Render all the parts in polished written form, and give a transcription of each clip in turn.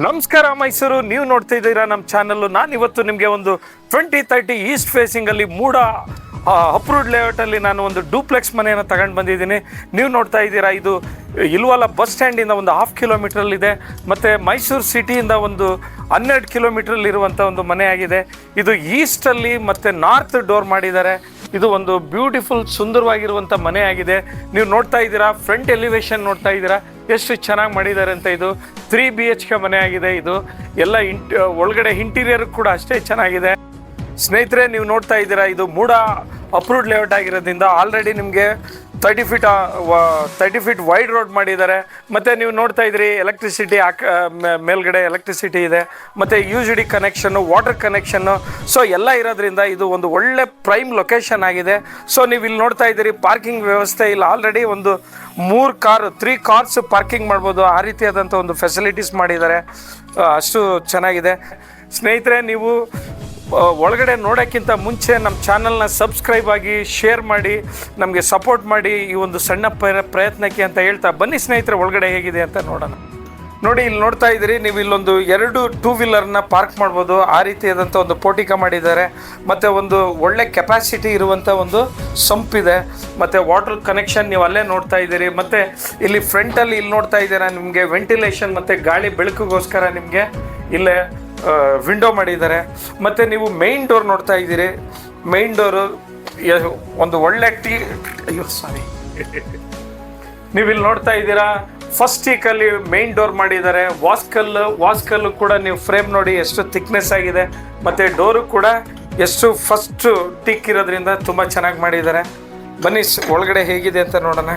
ನಮಸ್ಕಾರ ಮೈಸೂರು, ನೀವು ನೋಡ್ತಾ ಇದ್ದೀರಾ ನಮ್ಮ ಚಾನಲ್ಲು. ನಾನು ಇವತ್ತು ನಿಮಗೆ ಒಂದು 2030 ಈಸ್ಟ್ ಫೇಸಿಂಗಲ್ಲಿ ಮೂಡ ಅಪ್ರೂವ್ಡ್ ಲೇಔಟಲ್ಲಿ ನಾನು ಒಂದು ಡೂಪ್ಲೆಕ್ಸ್ ಮನೆಯನ್ನು ತಗೊಂಡು ಬಂದಿದ್ದೀನಿ. ನೀವು ನೋಡ್ತಾ ಇದ್ದೀರಾ, ಇದು ಇಲ್ವಾಲ ಬಸ್ ಸ್ಟ್ಯಾಂಡಿಂದ ಒಂದು 1/2 ಕಿಲೋಮೀಟ್ರಲ್ಲಿದೆ ಮತ್ತು ಮೈಸೂರು ಸಿಟಿಯಿಂದ ಒಂದು 12 ಕಿಲೋಮೀಟ್ರಲ್ಲಿರುವಂಥ ಒಂದು ಮನೆ ಆಗಿದೆ. ಇದು ಈಸ್ಟಲ್ಲಿ ಮತ್ತು ನಾರ್ತ್ ಡೋರ್ ಮಾಡಿದ್ದಾರೆ. ಇದು ಒಂದು ಬ್ಯೂಟಿಫುಲ್ ಸುಂದರವಾಗಿರುವಂಥ ಮನೆ ಆಗಿದೆ. ನೀವು ನೋಡ್ತಾ ಇದ್ದೀರಾ, ಫ್ರಂಟ್ ಎಲಿವೇಶನ್ ನೋಡ್ತಾ ಇದ್ದೀರಾ ಎಷ್ಟು ಚೆನ್ನಾಗಿ ಮಾಡಿದ್ದಾರೆ ಅಂತ. ಇದು 3 BHK ಮನೆ ಆಗಿದೆ. ಇದು ಎಲ್ಲ ಒಳಗಡೆ ಇಂಟೀರಿಯರ್ ಕೂಡ ಅಷ್ಟೇ ಚೆನ್ನಾಗಿದೆ. ಸ್ನೇಹಿತರೆ, ನೀವು ನೋಡ್ತಾ ಇದ್ದೀರಾ, ಇದು ಮೂಡ ಅಪ್ರೂವ್ಡ್ ಲೇಔಟ್ ಆಗಿರೋದ್ರಿಂದ ಆಲ್ರೆಡಿ ನಿಮಗೆ 30 ಫೀಟ್ ವೈಡ್ ರೋಡ್ ಮಾಡಿದ್ದಾರೆ. ಮತ್ತು ನೀವು ನೋಡ್ತಾ ಇದ್ದೀರಿ, ಎಲೆಕ್ಟ್ರಿಸಿಟಿ ಮೇಲ್ಗಡೆ ಎಲೆಕ್ಟ್ರಿಸಿಟಿ ಇದೆ, ಮತ್ತು UGD connection, water connection, so ಎಲ್ಲ ಇರೋದ್ರಿಂದ ಇದು ಒಂದು ಒಳ್ಳೆ ಪ್ರೈಮ್ ಲೊಕೇಶನ್ ಆಗಿದೆ. ಸೊ ನೀವು ಇಲ್ಲಿ ನೋಡ್ತಾ ಇದ್ದೀರಿ, ಪಾರ್ಕಿಂಗ್ ವ್ಯವಸ್ಥೆ ಇಲ್ಲಿ ಆಲ್ರೆಡಿ ಒಂದು 3 ಕಾರ್ಸ್ ಪಾರ್ಕಿಂಗ್ ಮಾಡ್ಬೋದು. ಆ ರೀತಿಯಾದಂಥ ಒಂದು ಫೆಸಿಲಿಟೀಸ್ ಮಾಡಿದ್ದಾರೆ. ಅಷ್ಟು ಚೆನ್ನಾಗಿದೆ. ಸ್ನೇಹಿತರೆ, ನೀವು ಒಳಗಡೆ ನೋಡೋಕ್ಕಿಂತ ಮುಂಚೆ ನಮ್ಮ ಚಾನಲ್ನ ಸಬ್ಸ್ಕ್ರೈಬ್ ಆಗಿ, ಶೇರ್ ಮಾಡಿ, ನಮಗೆ ಸಪೋರ್ಟ್ ಮಾಡಿ ಈ ಒಂದು ಸಣ್ಣ ಪ್ರಯತ್ನಕ್ಕೆ ಅಂತ ಹೇಳ್ತಾ ಬನ್ನಿ ಸ್ನೇಹಿತರೆ, ಒಳಗಡೆ ಹೇಗಿದೆ ಅಂತ ನೋಡೋಣ. ನೋಡಿ, ಇಲ್ಲಿ ನೋಡ್ತಾ ಇದ್ದೀರಿ ನೀವು, ಇಲ್ಲೊಂದು 2 2 ವೀಲರ್ನ ಪಾರ್ಕ್ ಮಾಡ್ಬೋದು. ಆ ರೀತಿಯಾದಂಥ ಒಂದು ಪೋಟಿಕ ಮಾಡಿದ್ದಾರೆ. ಮತ್ತು ಒಂದು ಒಳ್ಳೆ ಕೆಪಾಸಿಟಿ ಇರುವಂಥ ಒಂದು ಸಂಪ್ ಇದೆ. ಮತ್ತು ವಾಟರ್ ಕನೆಕ್ಷನ್ ನೀವು ಅಲ್ಲೇ ನೋಡ್ತಾ ಇದ್ದೀರಿ. ಮತ್ತು ಇಲ್ಲಿ ಫ್ರಂಟಲ್ಲಿ ಇಲ್ಲಿ ನೋಡ್ತಾ ಇದ್ದೀರಾ, ನಿಮಗೆ ವೆಂಟಿಲೇಷನ್ ಮತ್ತು ಗಾಳಿ ಬೆಳಕಿಗೋಸ್ಕರ ನಿಮಗೆ ಇಲ್ಲೇ ವಿಂಡೋ ಮಾಡಿದ್ದಾರೆ. ಮತ್ತು ನೀವು ಮೇಯ್ನ್ ಡೋರ್ ನೋಡ್ತಾ ಇದ್ದೀರಿ. ಮೇಯ್ನ್ ಡೋರು ಒಂದು ಒಳ್ಳೆ ನೀವು ಇಲ್ಲಿ ನೋಡ್ತಾ ಇದ್ದೀರಾ, ಫಸ್ಟ್ ಟೀಕಲ್ಲಿ ಮೇಯ್ನ್ ಡೋರ್ ಮಾಡಿದ್ದಾರೆ. ವಾಸ್ಕಲ್ಲು ಕೂಡ ನೀವು ಫ್ರೇಮ್ ನೋಡಿ ಎಷ್ಟು ಥಿಕ್ನೆಸ್ ಆಗಿದೆ. ಮತ್ತು ಡೋರು ಕೂಡ ಎಷ್ಟು ಫಸ್ಟ್ ಟೀಕ್ ಇರೋದ್ರಿಂದ ತುಂಬ ಚೆನ್ನಾಗಿ ಮಾಡಿದ್ದಾರೆ. ಬನ್ನಿ ಒಳಗಡೆ ಹೇಗಿದೆ ಅಂತ ನೋಡೋಣ.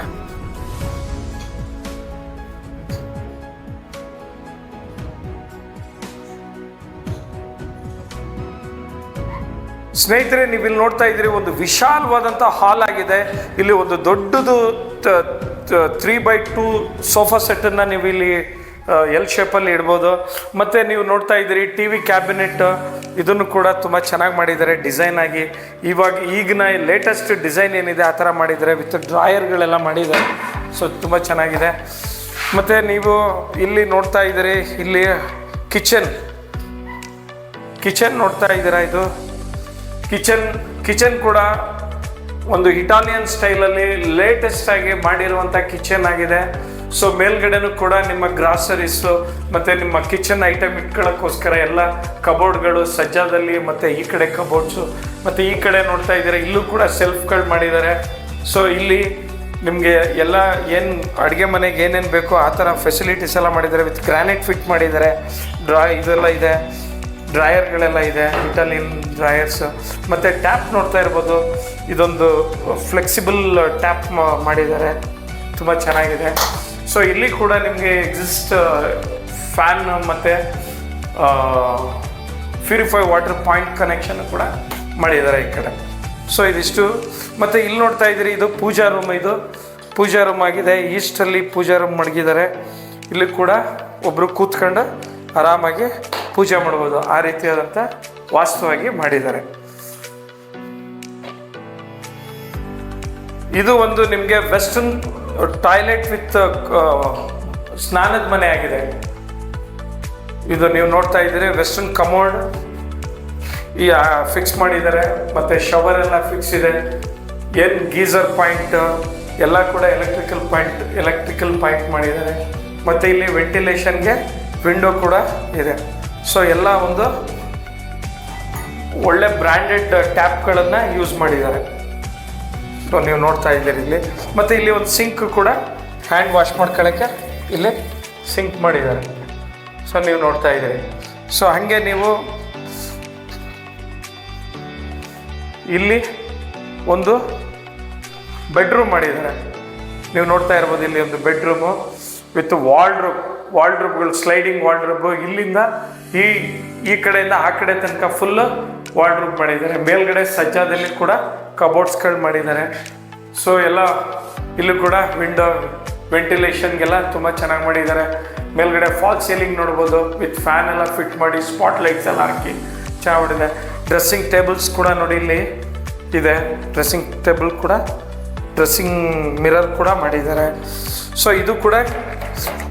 ಸ್ನೇಹಿತರೆ, ನೀವು ಇಲ್ಲಿ ನೋಡ್ತಾ ಇದ್ದೀರಿ, ಒಂದು ವಿಶಾಲವಾದಂಥ ಹಾಲ್ ಆಗಿದೆ. ಇಲ್ಲಿ ಒಂದು ದೊಡ್ಡದು 3x2 ಸೋಫಾ ಸೆಟ್ಟನ್ನು ನೀವು ಇಲ್ಲಿ L ಶೇಪಲ್ಲಿ ಇಡ್ಬೋದು. ಮತ್ತು ನೀವು ನೋಡ್ತಾ ಇದ್ದೀರಿ, TV ಕ್ಯಾಬಿನೆಟ್, ಇದನ್ನು ಕೂಡ ತುಂಬ ಚೆನ್ನಾಗಿ ಮಾಡಿದ್ದಾರೆ ಡಿಸೈನ್ ಆಗಿ. ಈಗಿನ ಲೇಟೆಸ್ಟ್ ಡಿಸೈನ್ ಏನಿದೆ ಆ ಥರ ಮಾಡಿದ್ದಾರೆ, ವಿತ್ ಡ್ರಾಯರ್ಗಳೆಲ್ಲ ಮಾಡಿದ್ದಾರೆ. ಸೊ ತುಂಬ ಚೆನ್ನಾಗಿದೆ. ಮತ್ತು ನೀವು ಇಲ್ಲಿ ನೋಡ್ತಾ ಇದ್ದೀರಿ, ಇಲ್ಲಿ ಕಿಚನ್ ನೋಡ್ತಾ ಇದ್ದೀರಾ. ಇದು ಕಿಚನ್ ಕೂಡ ಒಂದು ಇಟಾಲಿಯನ್ ಸ್ಟೈಲಲ್ಲಿ ಲೇಟೆಸ್ಟ್ ಆಗಿ ಮಾಡಿರುವಂಥ ಕಿಚನ್ ಆಗಿದೆ. ಸೊ ಮೇಲ್ಗಡೆನೂ ಕೂಡ ನಿಮ್ಮ ಗ್ರಾಸರೀಸು ಮತ್ತು ನಿಮ್ಮ ಕಿಚನ್ ಐಟಮ್ ಇಟ್ಕೊಳ್ಳೋಕ್ಕೋಸ್ಕರ ಎಲ್ಲ ಕಬೋರ್ಡ್ಗಳು ಸಜ್ಜಾದಲ್ಲಿ, ಮತ್ತು ಈ ಕಡೆ ಕಬೋರ್ಡ್ಸು, ಮತ್ತು ಈ ಕಡೆ ನೋಡ್ತಾ ಇದ್ದೀರಾ, ಇಲ್ಲೂ ಕೂಡ ಸೆಲ್ಫ್ಗಳು ಮಾಡಿದ್ದಾರೆ. ಸೊ ಇಲ್ಲಿ ನಿಮಗೆ ಎಲ್ಲ ಏನು ಅಡುಗೆ ಮನೆಗೆ ಏನೇನು ಬೇಕೋ ಆ ಥರ ಫೆಸಿಲಿಟೀಸ್ ಎಲ್ಲ ಮಾಡಿದ್ದಾರೆ. ವಿತ್ ಗ್ರಾನೈಟ್ ಫಿಟ್ ಮಾಡಿದ್ದಾರೆ. ಇದೆಲ್ಲ ಇದೆ, ಡ್ರಾಯರ್ಗಳೆಲ್ಲ ಇದೆ, ಇಟಾಲಿಯನ್ ಡ್ರಾಯರ್ಸ್. ಮತ್ತು ಟ್ಯಾಪ್ ನೋಡ್ತಾ ಇರ್ಬೋದು, ಇದೊಂದು ಫ್ಲೆಕ್ಸಿಬಲ್ ಟ್ಯಾಪ್ ಮಾಡಿದ್ದಾರೆ, ತುಂಬ ಚೆನ್ನಾಗಿದೆ. ಸೊ ಇಲ್ಲಿ ಕೂಡ ನಿಮಗೆ ಎಕ್ಸಿಸ್ಟ್ ಫ್ಯಾನ್ ಮತ್ತು ಪ್ಯೂರಿಫೈ ವಾಟರ್ ಪಾಯಿಂಟ್ ಕನೆಕ್ಷನ್ ಕೂಡ ಮಾಡಿದ್ದಾರೆ ಈ ಕಡೆ. ಸೊ ಇದಿಷ್ಟು. ಮತ್ತು ಇಲ್ಲಿ ನೋಡ್ತಾ ಇದ್ದೀರಿ, ಇದು ಪೂಜಾ ರೂಮ್ ಆಗಿದೆ. ಈಸ್ಟಲ್ಲಿ ಪೂಜಾ ರೂಮ್ ಮಡಗಿದ್ದಾರೆ. ಇಲ್ಲಿ ಕೂಡ ಒಬ್ಬರು ಕೂತ್ಕೊಂಡು ಆರಾಮಾಗಿ ಪೂಜೆ ಮಾಡ್ಬೋದು. ಆ ರೀತಿಯಾದಂಥ ವಾಸ್ತುವಾಗಿ ಮಾಡಿದ್ದಾರೆ. ಇದು ಒಂದು ನಿಮಗೆ ವೆಸ್ಟರ್ನ್ ಟಾಯ್ಲೆಟ್ ವಿತ್ ಸ್ನಾನದ ಮನೆ ಆಗಿದೆ. ಇದು ನೀವು ನೋಡ್ತಾ ಇದ್ದೀರಿ, ವೆಸ್ಟರ್ನ್ ಕಮೋಡ್ ಫಿಕ್ಸ್ ಮಾಡಿದ್ದಾರೆ. ಮತ್ತು ಶವರ್ ಎಲ್ಲ ಫಿಕ್ಸ್ ಇದೆ. ಏನು ಗೀಸರ್ ಪಾಯಿಂಟ್ ಎಲ್ಲ ಕೂಡ ಎಲೆಕ್ಟ್ರಿಕಲ್ ಪಾಯಿಂಟ್ ಮಾಡಿದ್ದಾರೆ. ಮತ್ತು ಇಲ್ಲಿ ವೆಂಟಿಲೇಷನ್ಗೆ ವಿಂಡೋ ಕೂಡ ಇದೆ. ಸೊ ಎಲ್ಲ ಒಂದು ಒಳ್ಳೆ ಬ್ರ್ಯಾಂಡೆಡ್ ಟ್ಯಾಪ್ಗಳನ್ನು ಯೂಸ್ ಮಾಡಿದ್ದಾರೆ. ಸೊ ನೀವು ನೋಡ್ತಾ ಇದ್ದೀರಿ ಇಲ್ಲಿ. ಮತ್ತು ಇಲ್ಲಿ ಒಂದು ಸಿಂಕ್ ಕೂಡ ಹ್ಯಾಂಡ್ ವಾಶ್ ಮಾಡ್ಕೊಳ್ಳೋಕ್ಕೆ ಇಲ್ಲಿ ಸಿಂಕ್ ಮಾಡಿದ್ದಾರೆ. ಸೊ ನೀವು ನೋಡ್ತಾ ಇದ್ದೀರಿ. ಸೊ ಹಾಗೆ ನೀವು ಇಲ್ಲಿ ಒಂದು ಬೆಡ್ರೂಮ್ ಮಾಡಿದ್ದಾರೆ. ನೀವು ನೋಡ್ತಾ ಇರ್ಬೋದು, ಇಲ್ಲಿ ಒಂದು ಬೆಡ್ರೂಮು ವಿತ್ ವಾರ್ಡ್ರೋಬ್ಗಳು, ಸ್ಲೈಡಿಂಗ್ ವಾರ್ಡ್ರೋಬು. ಇಲ್ಲಿಂದ ಈ ಕಡೆಯಿಂದ ಆ ಕಡೆ ತನಕ ಫುಲ್ಲು ವಾರ್ಡ್ರೋಬ್ ಮಾಡಿದ್ದಾರೆ. ಮೇಲ್ಗಡೆ ಸಜ್ಜಾದಲ್ಲಿ ಕೂಡ ಕಬೋರ್ಡ್ಸ್ಗಳು ಮಾಡಿದ್ದಾರೆ. ಸೊ ಎಲ್ಲ ಇಲ್ಲೂ ಕೂಡ ವಿಂಡೋ ವೆಂಟಿಲೇಷನ್ಗೆಲ್ಲ ತುಂಬ ಚೆನ್ನಾಗಿ ಮಾಡಿದ್ದಾರೆ. ಮೇಲ್ಗಡೆ ಫಾಲ್ ಸೀಲಿಂಗ್ ನೋಡ್ಬೋದು, ವಿತ್ ಫ್ಯಾನ್ ಎಲ್ಲ ಫಿಟ್ ಮಾಡಿ, ಸ್ಪಾಟ್ ಲೈಟ್ಸ್ ಎಲ್ಲ ಹಾಕಿ ಚೆನ್ನಾಗಿ ಮಾಡಿದೆ. ಡ್ರೆಸ್ಸಿಂಗ್ ಟೇಬಲ್ಸ್ ಕೂಡ ನೋಡಿ ಇಲ್ಲಿ ಇದೆ. ಡ್ರೆಸ್ಸಿಂಗ್ ಮಿರರ್ ಕೂಡ ಮಾಡಿದ್ದಾರೆ. ಸೊ ಇದು ಕೂಡ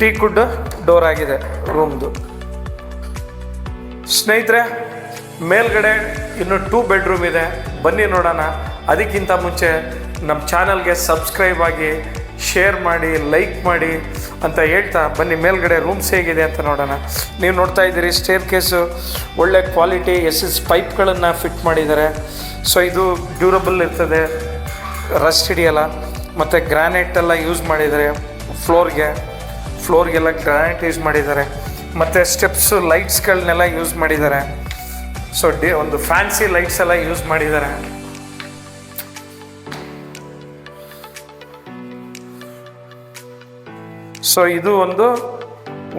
ಟೀ ಕುಡ್ ಡೋರ್ ಆಗಿದೆ ರೂಮ್ದು. ಸ್ನೇಹಿತರೆ, ಮೇಲ್ಗಡೆ ಇನ್ನು 2 ಬೆಡ್ರೂಮ್ ಇದೆ, ಬನ್ನಿ ನೋಡೋಣ. ಅದಕ್ಕಿಂತ ಮುಂಚೆ ನಮ್ಮ ಚಾನಲ್ಗೆ ಸಬ್ಸ್ಕ್ರೈಬ್ ಆಗಿ, ಶೇರ್ ಮಾಡಿ, ಲೈಕ್ ಮಾಡಿ ಅಂತ ಹೇಳ್ತಾ ಬನ್ನಿ ಮೇಲ್ಗಡೆ ರೂಮ್ಸ್ ಹೇಗಿದೆ ಅಂತ ನೋಡೋಣ. ನೀವು ನೋಡ್ತಾ ಇದ್ದೀರಿ ಸ್ಟೇರ್ ಕೇಸು ಒಳ್ಳೆ ಕ್ವಾಲಿಟಿ SS ಪೈಪ್ಗಳನ್ನು ಫಿಟ್ ಮಾಡಿದ್ದಾರೆ. ಸೊ ಇದು ಡ್ಯೂರಬಲ್ ಇರ್ತದೆ, ರಸ್ಟ್ ಹಿಡಿಯಲ್ಲ. ಮತ್ತು ಗ್ರಾನೈಟೆಲ್ಲ ಯೂಸ್ ಮಾಡಿದ್ದಾರೆ. ಫ್ಲೋರ್ಗೆಲ್ಲ ಗ್ರಾನೈಟ್ ಯೂಸ್ ಮಾಡಿದ್ದಾರೆ. ಮತ್ತು ಸ್ಟೆಪ್ಸು ಲೈಟ್ಸ್ಗಳನ್ನೆಲ್ಲ ಯೂಸ್ ಮಾಡಿದ್ದಾರೆ. ಸೊ ಒಂದು ಫ್ಯಾನ್ಸಿ ಲೈಟ್ಸ್ ಎಲ್ಲ ಯೂಸ್ ಮಾಡಿದ್ದಾರೆ. ಸೊ ಇದು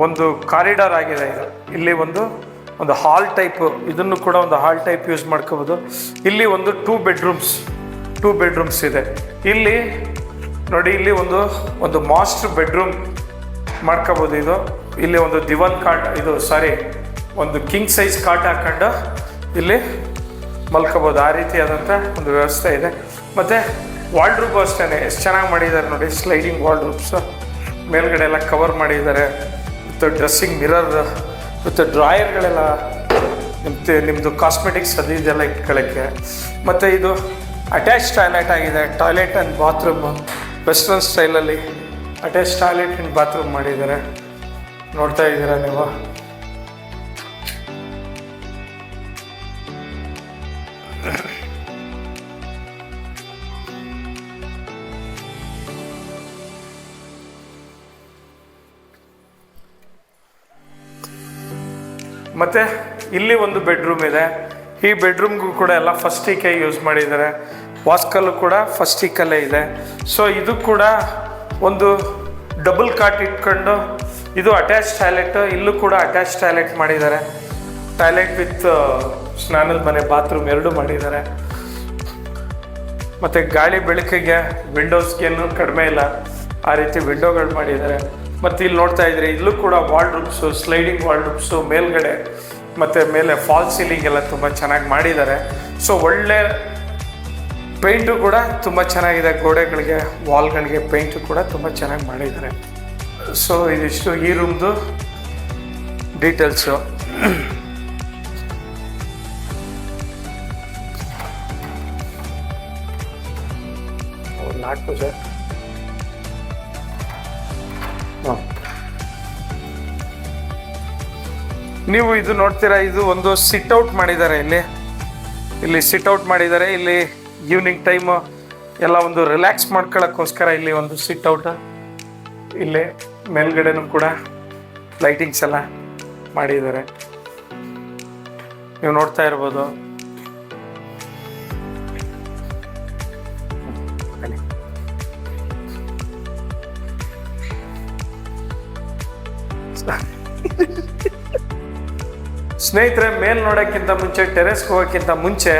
ಒಂದು ಕಾರಿಡಾರ್ ಆಗಿದೆ. ಇಲ್ಲಿ ಒಂದು ಹಾಲ್ ಟೈಪ್, ಇದನ್ನು ಕೂಡ ಒಂದು ಹಾಲ್ ಟೈಪ್ ಯೂಸ್ ಮಾಡ್ಕೋಬೋದು. ಇಲ್ಲಿ ಒಂದು 2 ಬೆಡ್ರೂಮ್ಸ್ ಇದೆ. ಇಲ್ಲಿ ನೋಡಿ, ಇಲ್ಲಿ ಒಂದು ಮಾಸ್ಟರ್ ಬೆಡ್ರೂಮ್ ಮಾಡ್ಕೋಬೋದು. ಇಲ್ಲಿ ಒಂದು ದಿವಾನ್ ಕಾಟ್, ಒಂದು ಕಿಂಗ್ ಸೈಜ್ ಕಾಟ್ ಹಾಕೊಂಡು ಇಲ್ಲಿ ಮಲ್ಕೋಬೋದು. ಆ ರೀತಿಯಾದಂಥ ಒಂದು ವ್ಯವಸ್ಥೆ ಇದೆ. ಮತ್ತು ವಾರ್ಡ್ರೂಬ್ ಅಷ್ಟೇ ಎಷ್ಟು ಚೆನ್ನಾಗಿ ಮಾಡಿದ್ದಾರೆ ನೋಡಿ, ಸ್ಲೈಡಿಂಗ್ ವಾರ್ಡ್ರೂಬ್ಸ್ ಮೇಲ್ಗಡೆ ಎಲ್ಲ ಕವರ್ ಮಾಡಿದ್ದಾರೆ. ಮತ್ತು ಡ್ರೆಸ್ಸಿಂಗ್ ಮಿರರ್ ಮತ್ತು ಡ್ರಾಯರ್ಗಳೆಲ್ಲ ನಿಮ್ಮದು ಕಾಸ್ಮೆಟಿಕ್ಸ್ ಇದೆಲ್ಲ ಇಟ್ಕೊಳ್ಳೋಕ್ಕೆ. ಮತ್ತು ಇದು ಅಟ್ಯಾಚ್ ಟಾಯ್ಲೆಟ್ ಆಗಿದೆ. ಟಾಯ್ಲೆಟ್ ಆ್ಯಂಡ್ ಬಾತ್ರೂಮ್ ವೆಸ್ಟರ್ನ್ ಸ್ಟೈಲಲ್ಲಿ ಅಟ್ಯಾಚ್ ಟಾಯ್ಲೆಟ್ ಆ್ಯಂಡ್ ಬಾತ್ರೂಮ್ ಮಾಡಿದ್ದಾರೆ. ನೋಡ್ತಾ ಇದ್ದೀರಾ ನೀವು. ಮತ್ತು ಇಲ್ಲಿ ಒಂದು ಬೆಡ್ರೂಮ್ ಇದೆ. ಈ ಬೆಡ್ರೂಮ್ಗೂ ಕೂಡ ಎಲ್ಲ ಫಸ್ಟ್ ಟೀಕೇ ಯೂಸ್ ಮಾಡಿದ್ದಾರೆ. ವಾಸ್ಕಲ್ಲು ಕೂಡ ಫಸ್ಟ್ ಟೀಕಲ್ಲೇ ಇದೆ. ಸೊ ಇದು ಕೂಡ ಒಂದು ಡಬಲ್ ಕಾಟ್ ಇಟ್ಕೊಂಡು, ಇದು ಅಟ್ಯಾಚ್ ಟಾಯ್ಲೆಟ್. ಇಲ್ಲೂ ಕೂಡ ಅಟ್ಯಾಚ್ ಟಾಯ್ಲೆಟ್ ಮಾಡಿದ್ದಾರೆ. ಟಾಯ್ಲೆಟ್ ವಿತ್ ಸ್ನಾನದ ಮನೆ, ಬಾತ್ರೂಮ್ ಎರಡೂ ಮಾಡಿದ್ದಾರೆ. ಮತ್ತು ಗಾಳಿ ಬೆಳಕಿಗೆ ವಿಂಡೋಸ್ಗೇನು ಕಡಿಮೆ ಇಲ್ಲ, ಆ ರೀತಿ ವಿಂಡೋಗಳು ಮಾಡಿದ್ದಾರೆ. ಮತ್ತು ಇಲ್ಲಿ ನೋಡ್ತಾ ಇದ್ರಿ, ಇಲ್ಲೂ ಕೂಡ ವಾರ್ಡ್ರೂಬ್ಸು, ಸ್ಲೈಡಿಂಗ್ ವಾರ್ಡ್ರೂಬ್ಸು ಮೇಲ್ಗಡೆ, ಮತ್ತು ಮೇಲೆ ಫಾಲ್ ಸೀಲಿಂಗ್ ಎಲ್ಲ ತುಂಬ ಚೆನ್ನಾಗಿ ಮಾಡಿದ್ದಾರೆ. ಸೊ ಒಳ್ಳೆ ಪೇಂಟು ಕೂಡ ತುಂಬ ಚೆನ್ನಾಗಿದೆ. ಗೋಡೆಗಳಿಗೆ, ವಾಲ್ಗಳಿಗೆ ಪೇಂಟು ಕೂಡ ತುಂಬ ಚೆನ್ನಾಗಿ ಮಾಡಿದ್ದಾರೆ. ಸೊ ಇದಿಷ್ಟು ಈ ರೂಮ್ದು ಡೀಟೇಲ್ಸು. ನಾಲ್ಕು ಸರ್. ನೀವು ಇದು ನೋಡ್ತೀರಾ, ಇದು ಒಂದು ಸಿಟ್ಔಟ್ ಮಾಡಿದ್ದಾರೆ. ಇಲ್ಲಿ ಸಿಟ್ಔಟ್ ಮಾಡಿದ್ದಾರೆ. ಇಲ್ಲಿ ಈವ್ನಿಂಗ್ ಟೈಮು ಎಲ್ಲ ಒಂದು ರಿಲ್ಯಾಕ್ಸ್ ಮಾಡ್ಕೊಳ್ಳೋಕ್ಕೋಸ್ಕರ ಇಲ್ಲಿ ಒಂದು ಸಿಟ್ಔಟ್. ಇಲ್ಲಿ ಮೇಲ್ಗಡೆನೂ ಕೂಡ ಲೈಟಿಂಗ್ಸ್ ಎಲ್ಲ ಮಾಡಿದ್ದಾರೆ, ನೀವು ನೋಡ್ತಾ ಇರ್ಬೋದು. ಸ್ನೇಹಿತರೆ, ಮೇಲ್ ನೋಡೋಕ್ಕಿಂತ ಮುಂಚೆ, ಟೆರೆಸ್ಗೆ ಹೋಗೋಕ್ಕಿಂತ ಮುಂಚೆ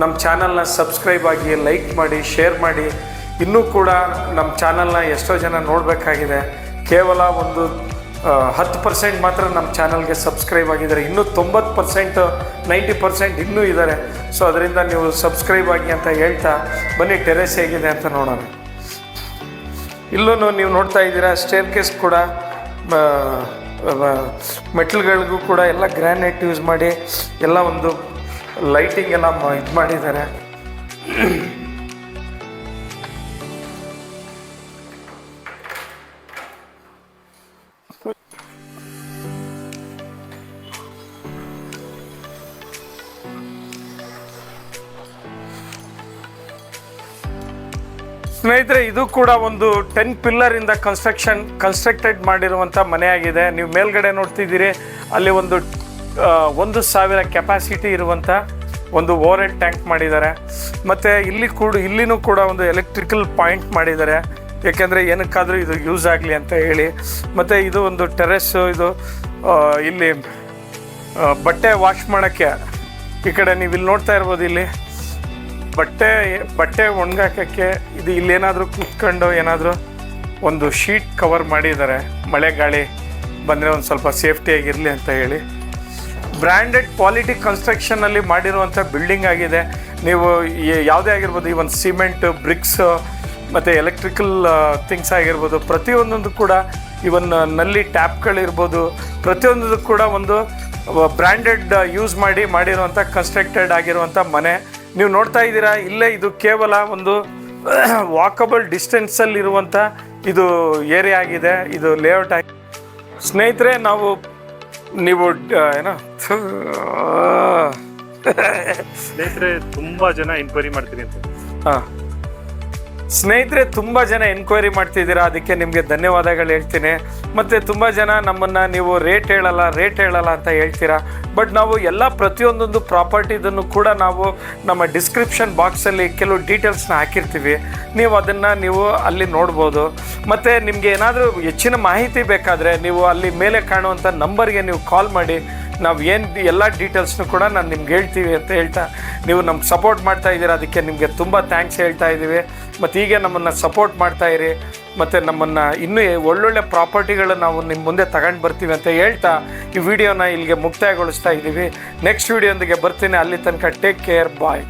ನಮ್ಮ ಚಾನಲ್ನ ಸಬ್ಸ್ಕ್ರೈಬ್ ಆಗಿ, ಲೈಕ್ ಮಾಡಿ, ಶೇರ್ ಮಾಡಿ. ಇನ್ನೂ ಕೂಡ ನಮ್ಮ ಚಾನಲ್ನ ಎಷ್ಟೋ ಜನ ನೋಡಬೇಕಾಗಿದೆ. ಕೇವಲ ಒಂದು 10% ಮಾತ್ರ ನಮ್ಮ ಚಾನಲ್ಗೆ ಸಬ್ಸ್ಕ್ರೈಬ್ ಆಗಿದ್ದಾರೆ. ಇನ್ನೂ 90%, 90% ಇನ್ನೂ ಇದ್ದಾರೆ. ಸೊ ಅದರಿಂದ ನೀವು ಸಬ್ಸ್ಕ್ರೈಬ್ ಆಗಿ ಅಂತ ಹೇಳ್ತಾ ಬನ್ನಿ ಟೆರೆಸ್ ಹೇಗಿದೆ ಅಂತ ನೋಡೋಣ. ಇಲ್ಲೂ ನೀವು ನೋಡ್ತಾ ಇದ್ದೀರಾ, ಸ್ಟೇರ್ ಕೇಸ್ ಕೂಡ ಮೆಟ್ಲ್ಗಳಿಗೂ ಕೂಡ ಎಲ್ಲ ಗ್ರಾನೈಟ್ ಯೂಸ್ ಮಾಡಿ ಎಲ್ಲ ಒಂದು ಲೈಟಿಂಗ್ ಎಲ್ಲ ಇದು ಮಾಡಿದ್ದಾರೆ. ಸ್ನೇಹಿತರೆ, ಇದು ಕೂಡ ಒಂದು 10 ಪಿಲ್ಲರಿಂದ ಕನ್ಸ್ಟ್ರಕ್ಟೆಡ್ ಮಾಡಿರುವಂಥ ಮನೆಯಾಗಿದೆ. ನೀವು ಮೇಲ್ಗಡೆ ನೋಡ್ತಿದ್ದೀರಿ, ಅಲ್ಲಿ 1,000 ಕೆಪಾಸಿಟಿ ಇರುವಂಥ ಒಂದು ಓವರ್ ಹೆಡ್ ಟ್ಯಾಂಕ್ ಮಾಡಿದ್ದಾರೆ. ಮತ್ತು ಇಲ್ಲಿನೂ ಕೂಡ ಒಂದು ಎಲೆಕ್ಟ್ರಿಕಲ್ ಪಾಯಿಂಟ್ ಮಾಡಿದ್ದಾರೆ, ಏಕೆಂದರೆ ಏನಕ್ಕಾದರೂ ಇದು ಯೂಸ್ ಆಗಲಿ ಅಂತ ಹೇಳಿ. ಮತ್ತು ಇದು ಒಂದು ಟೆರೆಸ್ಸು. ಇದು ಇಲ್ಲಿ ಬಟ್ಟೆ ವಾಶ್ ಮಾಡೋಕ್ಕೆ, ಈ ಕಡೆ ನೀವು ಇಲ್ಲಿ ನೋಡ್ತಾ ಇರ್ಬೋದು, ಇಲ್ಲಿ ಬಟ್ಟೆ ಒಣಗಾಕೋಕ್ಕೆ ಇದು ಇಲ್ಲೇನಾದರೂ ಕೂತ್ಕೊಂಡು ಏನಾದರೂ ಒಂದು ಶೀಟ್ ಕವರ್ ಮಾಡಿದ್ದಾರೆ, ಮಳೆ ಗಾಳಿ ಬಂದರೆ ಒಂದು ಸ್ವಲ್ಪ ಸೇಫ್ಟಿಯಾಗಿರಲಿ ಅಂತ ಹೇಳಿ. ಬ್ರ್ಯಾಂಡೆಡ್ ಕ್ವಾಲಿಟಿ ಕನ್ಸ್ಟ್ರಕ್ಷನಲ್ಲಿ ಮಾಡಿರುವಂಥ ಬಿಲ್ಡಿಂಗ್ ಆಗಿದೆ. ನೀವು ಯಾವುದೇ ಆಗಿರ್ಬೋದು, ಈ ಒಂದು ಸಿಮೆಂಟ್, ಬ್ರಿಕ್ಸ್ ಮತ್ತು ಎಲೆಕ್ಟ್ರಿಕಲ್ ಥಿಂಗ್ಸ್ ಆಗಿರ್ಬೋದು, ಪ್ರತಿಯೊಂದೊಂದು ಕೂಡ ಇವನ್ ನಲ್ಲಿ ಟ್ಯಾಪ್ಗಳಿರ್ಬೋದು, ಪ್ರತಿಯೊಂದು ಕೂಡ ಒಂದು ಬ್ರ್ಯಾಂಡೆಡ್ ಯೂಸ್ ಮಾಡಿರುವಂಥ ಕನ್ಸ್ಟ್ರಕ್ಟೆಡ್ ಆಗಿರುವಂಥ ಮನೆ ನೀವು ನೋಡ್ತಾ ಇದ್ದೀರಾ. ಇಲ್ಲೇ ಇದು ಕೇವಲ ಒಂದು ವಾಕಬಲ್ ಡಿಸ್ಟೆನ್ಸಲ್ಲಿರುವಂಥ ಇದು ಏರಿಯಾ ಆಗಿದೆ, ಇದು ಲೇಔಟ್ ಆಗಿ. ಸ್ನೇಹಿತರೆ ನೀವು ಏನೋ ಸ್ನೇಹಿತರೆ ತುಂಬ ಜನ ಎನ್ಕ್ವೈರಿ ಮಾಡ್ತೀನಿ ಅಂತ. ಹಾಂ ಸ್ನೇಹಿತರೆ, ತುಂಬ ಜನ ಎನ್ಕ್ವೈರಿ ಮಾಡ್ತಿದ್ದೀರಾ, ಅದಕ್ಕೆ ನಿಮಗೆ ಧನ್ಯವಾದಗಳು ಹೇಳ್ತೀನಿ. ಮತ್ತು ತುಂಬ ಜನ ನಮ್ಮನ್ನು ನೀವು ರೇಟ್ ಹೇಳಲ್ಲ ಅಂತ ಹೇಳ್ತೀರಾ. ಬಟ್ ನಾವು ಎಲ್ಲ ಪ್ರತಿಯೊಂದೊಂದು ಪ್ರಾಪರ್ಟಿದನ್ನು ಕೂಡ ನಾವು ನಮ್ಮ ಡಿಸ್ಕ್ರಿಪ್ಷನ್ ಬಾಕ್ಸಲ್ಲಿ ಕೆಲವು ಡೀಟೇಲ್ಸ್ನ ಹಾಕಿರ್ತೀವಿ, ನೀವು ಅದನ್ನು ನೀವು ಅಲ್ಲಿ ನೋಡ್ಬೋದು. ಮತ್ತು ನಿಮಗೆ ಏನಾದರೂ ಹೆಚ್ಚಿನ ಮಾಹಿತಿ ಬೇಕಾದರೆ ನೀವು ಅಲ್ಲಿ ಮೇಲೆ ಕಾಣುವಂಥ ನಂಬರ್ಗೆ ನೀವು ಕಾಲ್ ಮಾಡಿ, ನಾವು ಎಲ್ಲ ಡೀಟೇಲ್ಸ್ನು ಕೂಡ ನಾನು ನಿಮ್ಗೆ ಹೇಳ್ತೀವಿ ಅಂತ ಹೇಳ್ತಾ ನೀವು ನಮ್ಗೆ ಸಪೋರ್ಟ್ ಮಾಡ್ತಾ ಇದ್ದೀರಾ, ಅದಕ್ಕೆ ನಿಮಗೆ ತುಂಬ ಥ್ಯಾಂಕ್ಸ್ ಹೇಳ್ತಾ ಇದ್ದೀವಿ. ಮತ್ತು ಹೀಗೆ ನಮ್ಮನ್ನು ಸಪೋರ್ಟ್ ಮಾಡ್ತಾಯಿರಿ, ಮತ್ತು ನಮ್ಮನ್ನು ಇನ್ನೂ ಒಳ್ಳೊಳ್ಳೆ ಪ್ರಾಪರ್ಟಿಗಳು ನಾವು ನಿಮ್ಮ ಮುಂದೆ ತಗೊಂಡು ಬರ್ತೀವಿ ಅಂತ ಹೇಳ್ತಾ ಈ ವಿಡಿಯೋನ ಇಲ್ಲಿಗೆ ಮುಕ್ತಾಯಗೊಳಿಸ್ತಾ ಇದ್ದೀವಿ. ನೆಕ್ಸ್ಟ್ ವಿಡಿಯೋಂದಿಗೆ ಬರ್ತೀನಿ. ಅಲ್ಲಿ ತನಕ ಟೇಕ್ ಕೇರ್, ಬಾಯ್.